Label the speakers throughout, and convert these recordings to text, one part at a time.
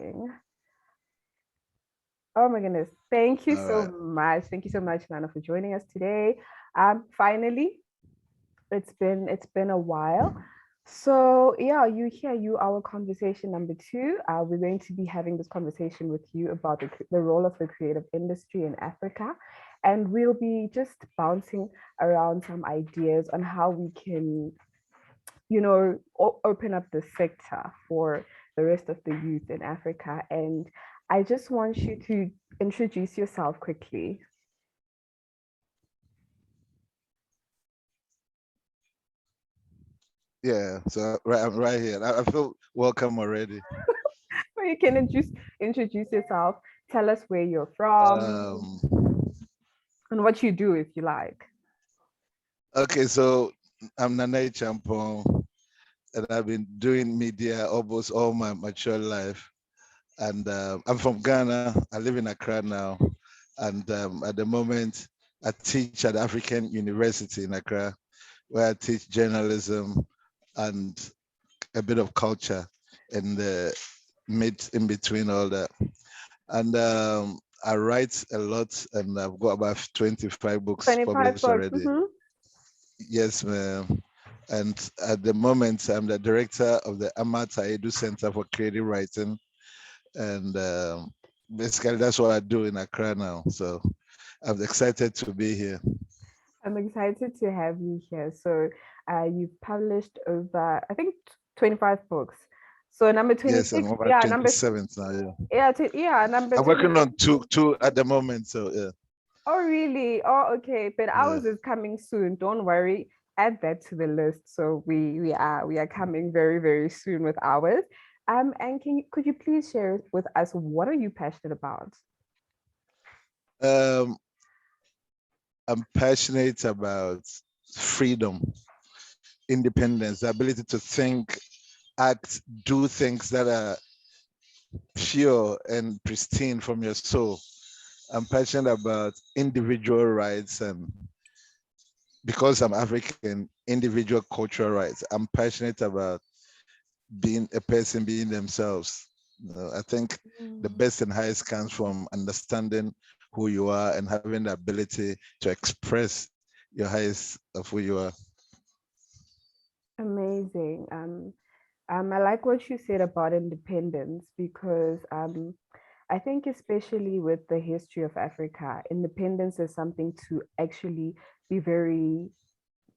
Speaker 1: recording. Oh my goodness. Thank you
Speaker 2: All
Speaker 1: so
Speaker 2: right.
Speaker 1: much. Thank you so much, Nana, for joining us today. Finally, it's been a while. So yeah, our conversation number two. We're going to be having this conversation with you about the role of the creative industry in Africa. And we'll be just bouncing around some ideas on how we can open up the sector for the rest of the youth in Africa. And I just want you to introduce yourself quickly.
Speaker 2: Yeah. So I'm right here. I feel welcome already.
Speaker 1: Or you can introduce yourself, tell us where you're from
Speaker 2: Um,
Speaker 1: and what you do if you like.
Speaker 2: okay. So I'm Nana S Achampong, and I've been doing media almost all my mature life. And I'm from Ghana. I live in Accra now. And at the moment, I teach at African University in Accra, where I teach journalism and a bit of culture in the mid in between all that. And I write a lot, and I've got about 25 books
Speaker 1: 25
Speaker 2: published
Speaker 1: bucks.
Speaker 2: already. Yes, ma'am. And at the moment, I'm the director of the Ama Ata Aidoo Centre for Creative Writing, and basically that's what I do in Accra now. So I'm excited to be here.
Speaker 1: I'm excited to have you here. So, you've published over, I think, 25 books. So number
Speaker 2: Yes, I'm
Speaker 1: 26,
Speaker 2: about
Speaker 1: yeah,
Speaker 2: 27th now. Yeah,
Speaker 1: number
Speaker 2: I'm working
Speaker 1: 26.
Speaker 2: on two at the moment. So yeah,
Speaker 1: Oh, really? Oh, okay. But
Speaker 2: yeah.
Speaker 1: ours is coming soon. Don't worry. Add that to the list. So we are coming very, very soon with ours. And could you please share with us what are you passionate about?
Speaker 2: Um, I'm passionate about freedom, independence, the ability to think, act, do things that are pure and pristine from your soul. I'm passionate about individual rights, and because I'm African, individual cultural rights. I'm passionate about being a person being themselves. I think the
Speaker 1: Mm.
Speaker 2: best and highest comes from understanding who you are and having the ability to express your highest of who you are.
Speaker 1: Amazing. I like what you said about independence because I think especially with the history of Africa, independence is something to actually be very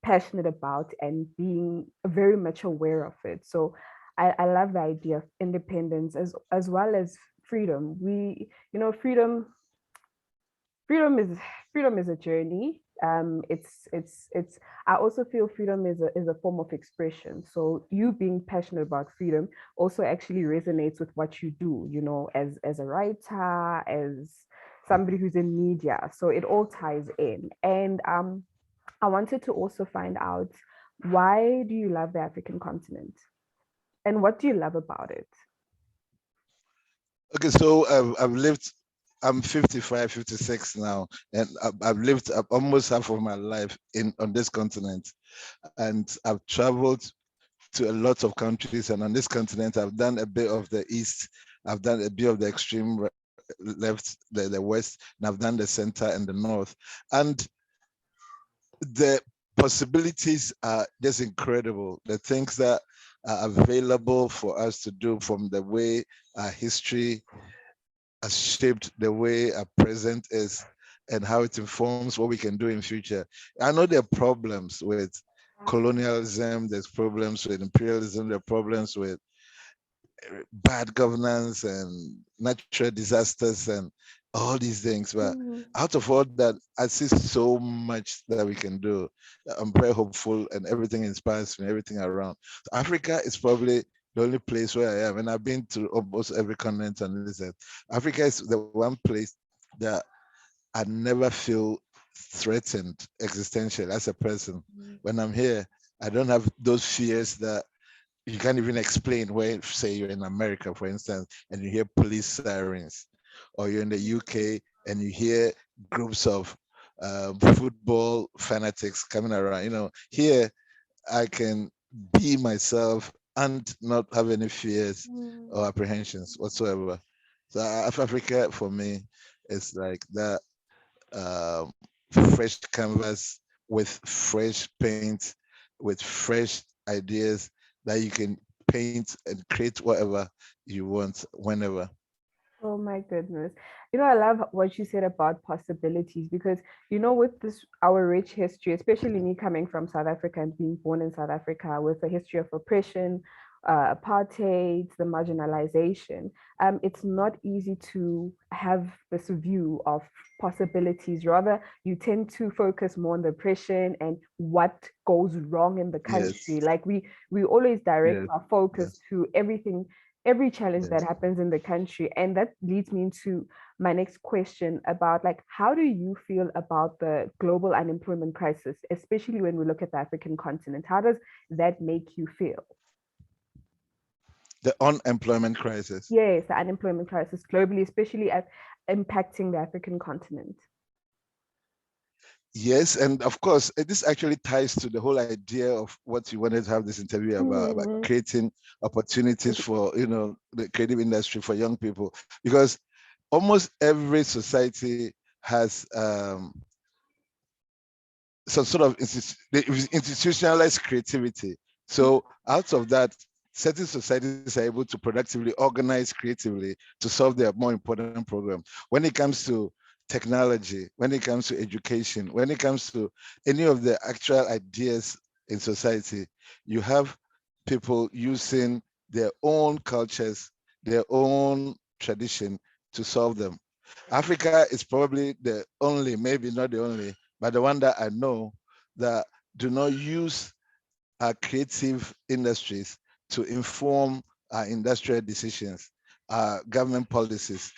Speaker 1: passionate about and being very much aware of it. So I love the idea of independence as well as freedom. Freedom is a journey. It's I also feel freedom is a form of expression. So you being passionate about freedom also actually resonates with what you do, as a writer, as somebody who's in media. So it all ties in. And I wanted to also find out, why do you love the African continent? And what do you love about it?
Speaker 2: Okay, so I've lived, I'm 55, 56 now, and I've lived almost half of my life on this continent. And I've traveled to a lot of countries, and on this continent, I've done a bit of the East, I've done a bit of the extreme left, the West, and I've done the center and the North. And the possibilities are just incredible. The things that are available for us to do, from the way our history has shaped the way our present is and how it informs what we can do in future. I know there are problems with colonialism, there's problems with imperialism, there are problems with bad governance and natural disasters and all these things. But
Speaker 1: Mm.
Speaker 2: out of all that, I see so much that we can do. I'm very hopeful, and everything inspires me, everything around. So Africa is probably the only place where I am, and I've been to almost every continent on this earth. Africa is the one place that I never feel threatened existential as a person. When I'm here, I don't have those fears that you can't even explain. Where, say, you're in America, for instance, and you hear police sirens, or you're in the UK and you hear groups of football fanatics coming around. Here I can be myself and not have any fears
Speaker 1: Mm.
Speaker 2: or apprehensions whatsoever. So Africa for me is like that um, fresh canvas with fresh paint, with fresh ideas that you can paint and create whatever you want whenever.
Speaker 1: Oh my goodness. I love what you said about possibilities because, with this, our rich history, especially me coming from South Africa and being born in South Africa with a history of oppression, apartheid, the marginalization, it's not easy to have this view of possibilities. Rather, you tend to focus more on the oppression and what goes wrong in the
Speaker 2: Yes,
Speaker 1: country. Like we always direct
Speaker 2: yes,
Speaker 1: our focus
Speaker 2: yes,
Speaker 1: to every challenge that
Speaker 2: yes.
Speaker 1: happens in the country. And that leads me into my next question about like, how do you feel about the global unemployment crisis, especially when we look at the African continent? How does that make you feel?
Speaker 2: The unemployment crisis.
Speaker 1: Yes, the unemployment crisis globally, especially at impacting the African continent.
Speaker 2: Yes, and of course, this actually ties to the whole idea of what you wanted to have this interview about
Speaker 1: Mm,
Speaker 2: creating opportunities for the creative industry for young people, because almost every society has some sort of institutionalized creativity. So out of that, certain societies are able to productively organize creatively to solve their more important problem. When it comes to technology, when it comes to education, when it comes to any of the actual ideas in society, you have people using their own cultures, their own tradition to solve them. Africa is probably the only, maybe not the only, but the one that I know that do not use our creative industries to inform our industrial decisions, our government policies.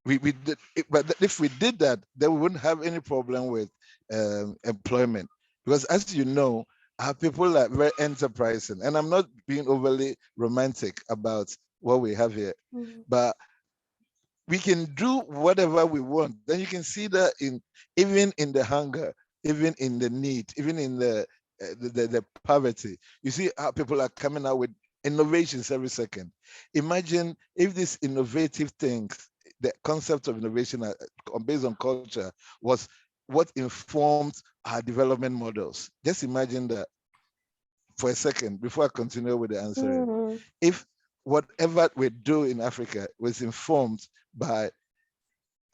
Speaker 2: We did, but if we did that, then we wouldn't have any problem with employment. Because as you know, our people are very enterprising. And I'm not being overly romantic about what we have here,
Speaker 1: mm,
Speaker 2: but we can do whatever we want. Then you can see that in even in the hunger, even in the need, even in the poverty. You see how people are coming out with innovations every second. Imagine if these innovative things, the concept of innovation based on culture, was what informed our development models. Just imagine that for a second before I continue with the answering.
Speaker 1: mm,
Speaker 2: If whatever we do in Africa was informed by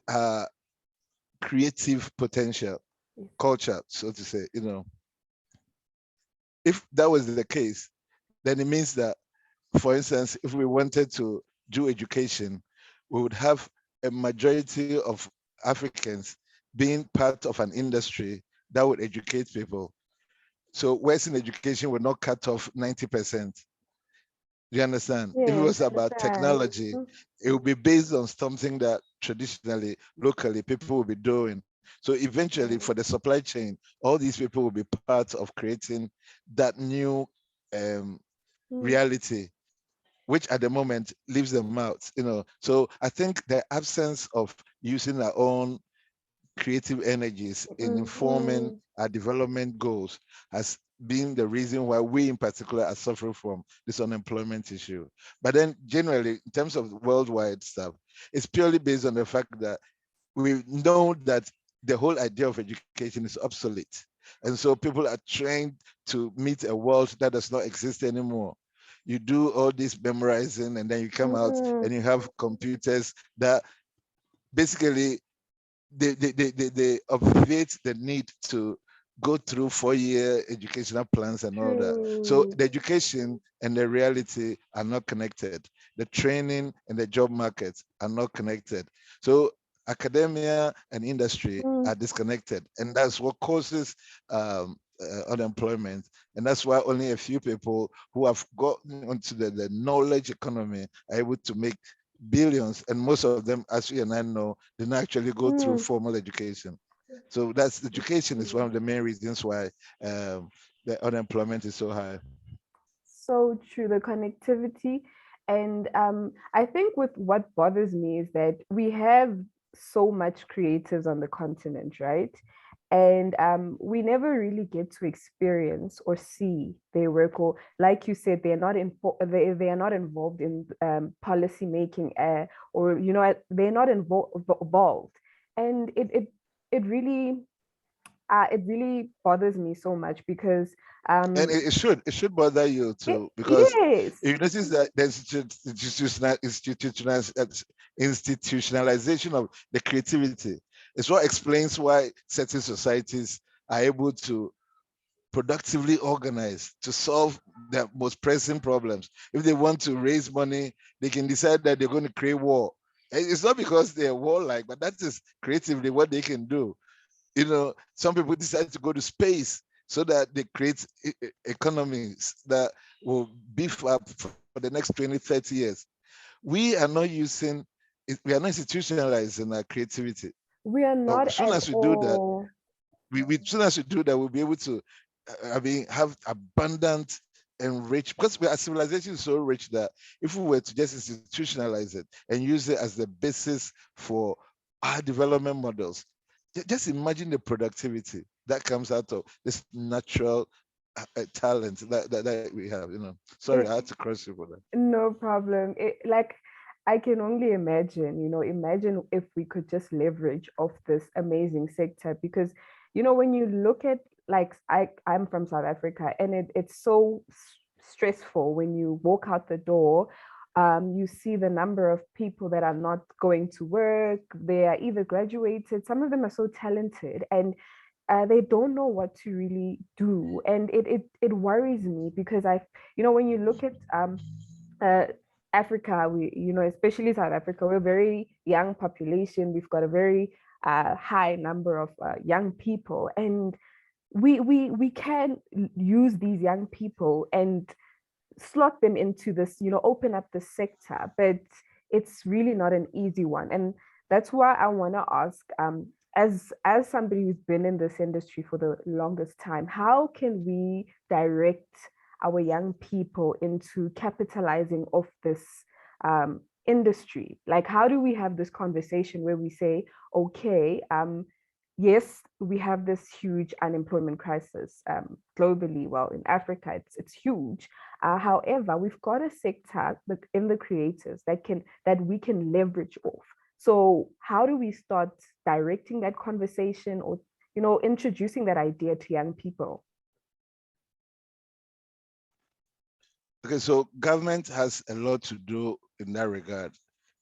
Speaker 2: uh, creative potential,
Speaker 1: yes,
Speaker 2: culture, so to say, if that was the case, then it means that, for instance, if we wanted to do education, we would have a majority of Africans being part of an industry that would educate people. So Western education would not cut off 90%. Do you understand? If it
Speaker 1: yes,
Speaker 2: was
Speaker 1: I
Speaker 2: about
Speaker 1: understand.
Speaker 2: technology,
Speaker 1: Mm,
Speaker 2: it would be based on something that traditionally, locally, people will be doing. So eventually, for
Speaker 1: mm,
Speaker 2: the supply chain, all these people will be part of creating that new um,
Speaker 1: mm,
Speaker 2: reality, which at the moment leaves them out. So I think the absence of using our own creative energies in
Speaker 1: mm,
Speaker 2: informing
Speaker 1: mm,
Speaker 2: our development goals has been the reason why we in particular are suffering from this unemployment issue. But then generally, in terms of worldwide stuff, it's purely based on the fact that we know that the whole idea of education is obsolete. And so people are trained to meet a world that does not exist anymore. You do all this memorizing and then you come out
Speaker 1: mm,
Speaker 2: and you have computers that basically they obviate the need to go through 4-year educational plans and all that. So
Speaker 1: true.
Speaker 2: the education and the reality are not connected. The training and the job market are not connected. So academia and industry
Speaker 1: Mm,
Speaker 2: are disconnected, and that's what causes unemployment. And that's why only a few people who have gotten onto the knowledge economy are able to make billions, and most of them, as you and I know, didn't actually go through
Speaker 1: mm.
Speaker 2: formal education. So that's education is one of the main reasons why the unemployment is so high.
Speaker 1: So true, the connectivity. And I think with what bothers me is that we have so much creatives on the continent, right? and we never really get to experience or see their work, or like you said, they are not involved in policy making, or they're not involved, and it really bothers me so much because
Speaker 2: And it should bother you
Speaker 1: it,
Speaker 2: too, because
Speaker 1: yes.
Speaker 2: you notice that there's institutionalization of the creativity. It's what explains why certain societies are able to productively organize to solve their most pressing problems. If they want to raise money, they can decide that they're going to create war. And it's not because they're warlike, but that is creatively what they can do. Some people decide to go to space so that they create economies that will beef up for the next 20, 30 years. We are not we are not institutionalizing our creativity.
Speaker 1: We are
Speaker 2: But
Speaker 1: not
Speaker 2: as soon
Speaker 1: at
Speaker 2: as we do that,
Speaker 1: all.
Speaker 2: as soon as we do that, we'll be able to, have abundant and rich, because our civilization is so rich that if we were to just institutionalize it and use it as the basis for our development models, just imagine the productivity that comes out of this natural talent that we have. Sorry, I had to cross you for that.
Speaker 1: No problem. Like, I can only imagine, imagine if we could just leverage off this amazing sector, because, when you look at, like, I'm from South Africa, and it's so stressful when you walk out the door. You see the number of people that are not going to work. They are either graduated, some of them are so talented, and they don't know what to really do, and it worries me because when you look at uh, Africa, especially South Africa, we're a very young population. We've got a very high number of young people, and we can use these young people and slot them into this, open up the sector, but it's really not an easy one. And that's why I want to ask, as somebody who's been in this industry for the longest time, how can we direct our young people into capitalizing off this industry? Like, how do we have this conversation where we say, okay, yes, we have this huge unemployment crisis globally. Well, in Africa, it's huge. However, we've got a sector in the creators that we can leverage off. So, how do we start directing that conversation, or introducing that idea to young people?
Speaker 2: Okay, so government has a lot to do in that regard,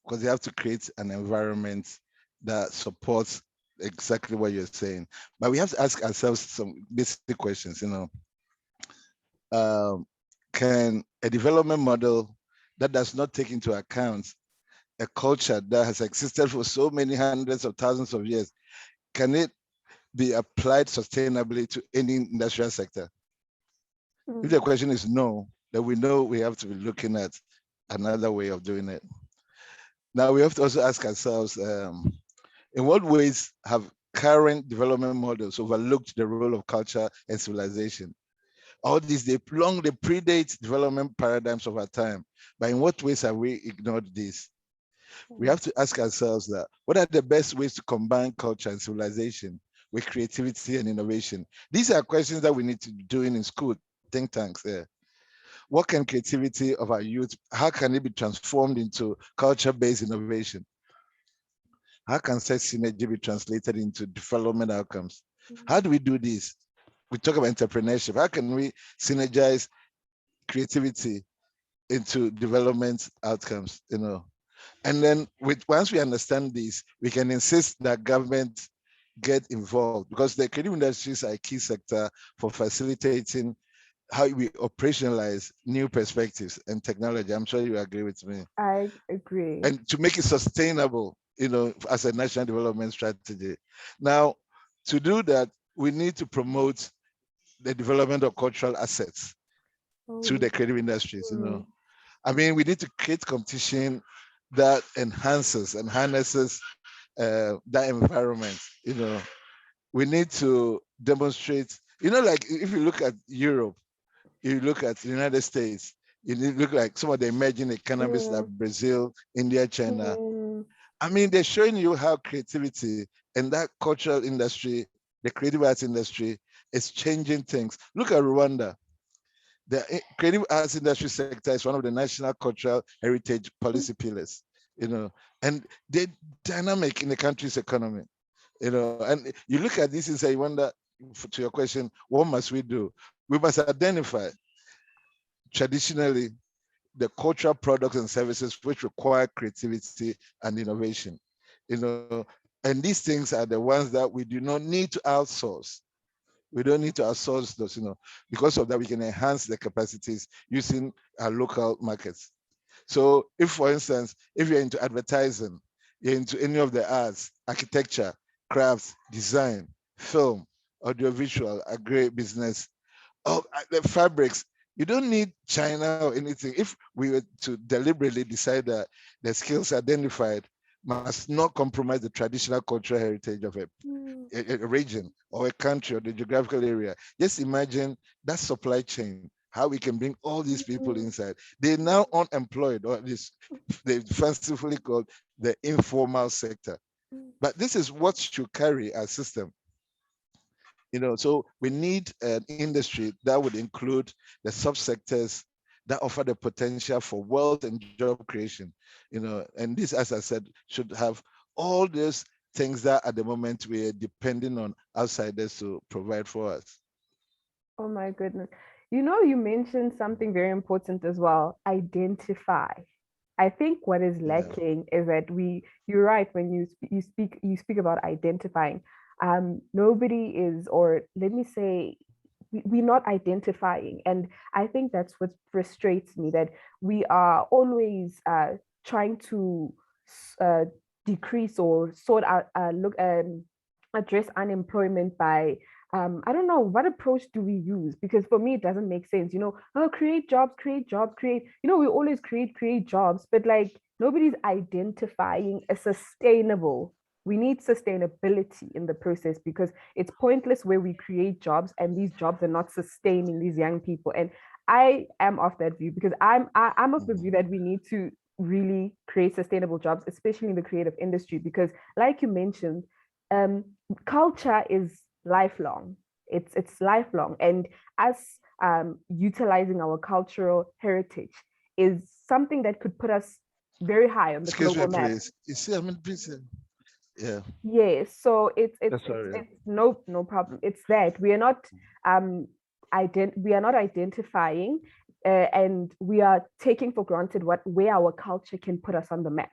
Speaker 2: because they have to create an environment that supports exactly what you're saying. But we have to ask ourselves some basic questions. Um, can a development model that does not take into account a culture that has existed for so many hundreds of thousands of years, can it be applied sustainably to any industrial sector? If the question is no, then we know we have to be looking at another way of doing it. Now we have to also ask ourselves, in what ways have current development models overlooked the role of culture and civilization? All these, they predate development paradigms of our time, but in what ways have we ignored this? We have to ask ourselves that, what are the best ways to combine culture and civilization with creativity and innovation? These are questions that we need to be doing in school, think tanks there. What can creativity of our youth, how can it be transformed into culture-based innovation? How can such synergy be translated into development outcomes? How do we do this? We talk about entrepreneurship. How can we synergize creativity into development outcomes? And then once we understand this, we can insist that government get involved, because the creative industries are a key sector for facilitating how we operationalize new perspectives and technology. I'm sure you agree with me.
Speaker 1: I agree.
Speaker 2: And to make it sustainable, as a national development strategy. Now, to do that, we need to promote the development of cultural assets through the creative industries. I mean, we need to create competition that enhances and harnesses that environment. We need to demonstrate, like if you look at Europe, you look at the United States, you look like some of the emerging economies like Brazil, India, China. I mean, they're showing you how creativity and that cultural industry the creative arts industry is changing things. Look at Rwanda. The creative arts industry sector is one of the national cultural heritage policy pillars, and they're dynamic in the country's economy, and you look at this and say, you wonder, to your question, what must we do? We must identify traditionally the cultural products and services which require creativity and innovation, you know, and these things are the ones that we do not need to outsource. We don't need to outsource those, because of that, we can enhance the capacities using our local markets. So if, for instance, if you're into advertising, you're into any of the arts, architecture, crafts, design, film, audiovisual, agri-business, the fabrics, you don't need China or anything. If we were to deliberately decide that the skills identified must not compromise the traditional cultural heritage of a region or a country or the geographical area. Just imagine that supply chain, how we can bring all these people inside. They're now unemployed, or this they fancifully called the informal sector. But this is what should carry our system. So we need an industry that would include the subsectors that offer the potential for wealth and job creation. And this, as I said, should have all those things that at the moment we're depending on outsiders to provide for us.
Speaker 1: Oh my goodness. You mentioned something very important as well, identify. I think what is
Speaker 2: Yeah.
Speaker 1: lacking is that you're right when you speak about identifying. Nobody is, or let me say, we're not identifying. And I think that's what frustrates me, that we are always trying to uh, decrease or sort out, address unemployment by I don't know what approach do we use, because for me it doesn't make sense. Oh, create jobs, create jobs, create. We always create jobs, but like nobody's identifying a sustainable. We need sustainability in the process, because it's pointless where we create jobs and these jobs are not sustaining these young people. And I am of that view, because I'm of the view that we need to really create sustainable jobs, especially in the creative industry, because like you mentioned, um, culture is lifelong. It's lifelong, and us utilizing our cultural heritage is something that could put us very high on the
Speaker 2: Excuse me,
Speaker 1: global map.
Speaker 2: please. You see, I mean, please. Yeah.
Speaker 1: Yes, so
Speaker 2: Sorry.
Speaker 1: it's no problem. It's that we are not we are not identifying, and we are taking for granted where our culture can put us on the map.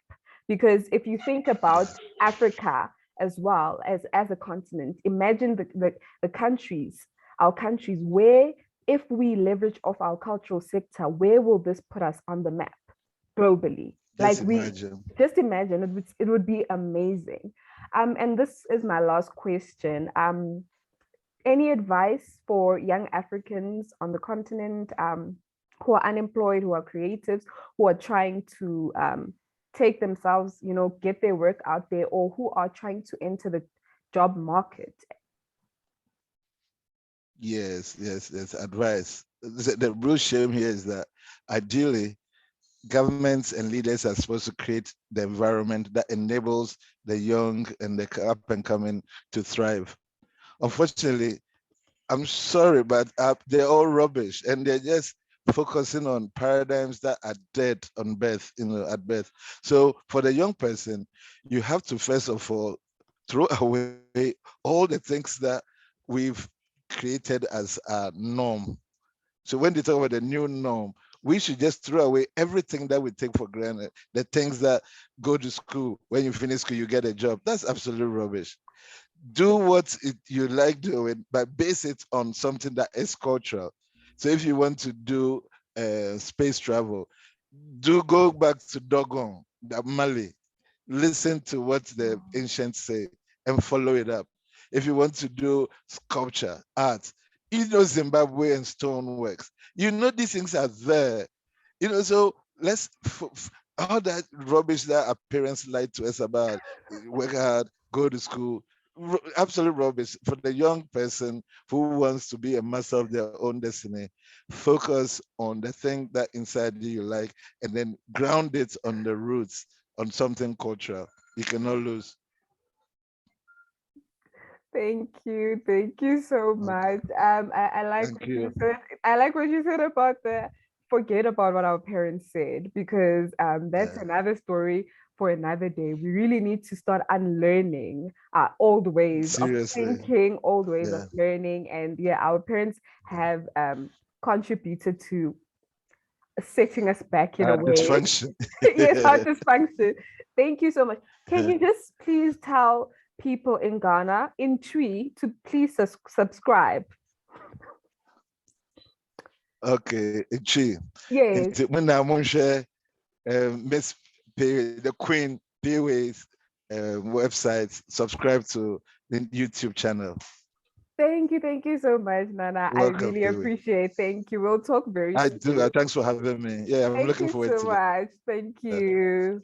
Speaker 1: Because if you think about Africa as well as a continent, imagine the countries, our countries, where if we leverage off our cultural sector, where will this put us on the map globally?
Speaker 2: Just
Speaker 1: Like we
Speaker 2: imagine.
Speaker 1: just imagine, it would be amazing. And this is my last question. Any advice for young Africans on the continent, who are unemployed, who are creatives, who are trying to take themselves, get their work out there, or who are trying to enter the job market?
Speaker 2: Yes. Advice. The real shame here is that ideally, governments and leaders are supposed to create the environment that enables the young and the up and coming to thrive. Unfortunately, I'm sorry, but they're all rubbish, and they're just focusing on paradigms that are dead on birth, at birth. So for the young person, you have to first of all throw away all the things that we've created as a norm. So when they talk about the new norm, we should just throw away everything that we take for granted. The things that go to school, when you finish school, you get a job. That's absolute rubbish. Do what you like doing, but base it on something that is cultural. So if you want to do space travel, do go back to Dogon, Mali, listen to what the ancients say and follow it up. If you want to do sculpture, art, Zimbabwe and stoneworks, these things are there. So let's all that rubbish that our parents lied to us about, work hard, go to school, absolute rubbish. For the young person who wants to be a master of their own destiny, focus on the thing that inside you like, and then ground it on the roots, on something cultural. You cannot lose.
Speaker 1: Thank you so much. I like
Speaker 2: Thank
Speaker 1: what you
Speaker 2: you.
Speaker 1: said. I like what you said about the forget about what our parents said, because that's
Speaker 2: Yeah,
Speaker 1: another story for another day. We really need to start unlearning old ways of
Speaker 2: seriously.
Speaker 1: thinking, old ways of
Speaker 2: Yeah.
Speaker 1: learning, and yeah, our parents have contributed to setting us back in a way.
Speaker 2: Dysfunction.
Speaker 1: Yes, our dysfunction. Thank you so much. Can you just please tell people in Ghana, in Tree, to please subscribe?
Speaker 2: Okay, Chi.
Speaker 1: Yes.
Speaker 2: When I want to share Miss the Queen Peeway's website, subscribe to the YouTube channel.
Speaker 1: Thank you so much, Nana. I
Speaker 2: Welcome,
Speaker 1: really
Speaker 2: Peeway.
Speaker 1: appreciate. Thank you. We'll talk very
Speaker 2: I do.
Speaker 1: soon.
Speaker 2: Thanks for having me. Yeah, I'm
Speaker 1: Thank
Speaker 2: looking
Speaker 1: you
Speaker 2: forward
Speaker 1: so
Speaker 2: to
Speaker 1: much. Thank
Speaker 2: it.
Speaker 1: you.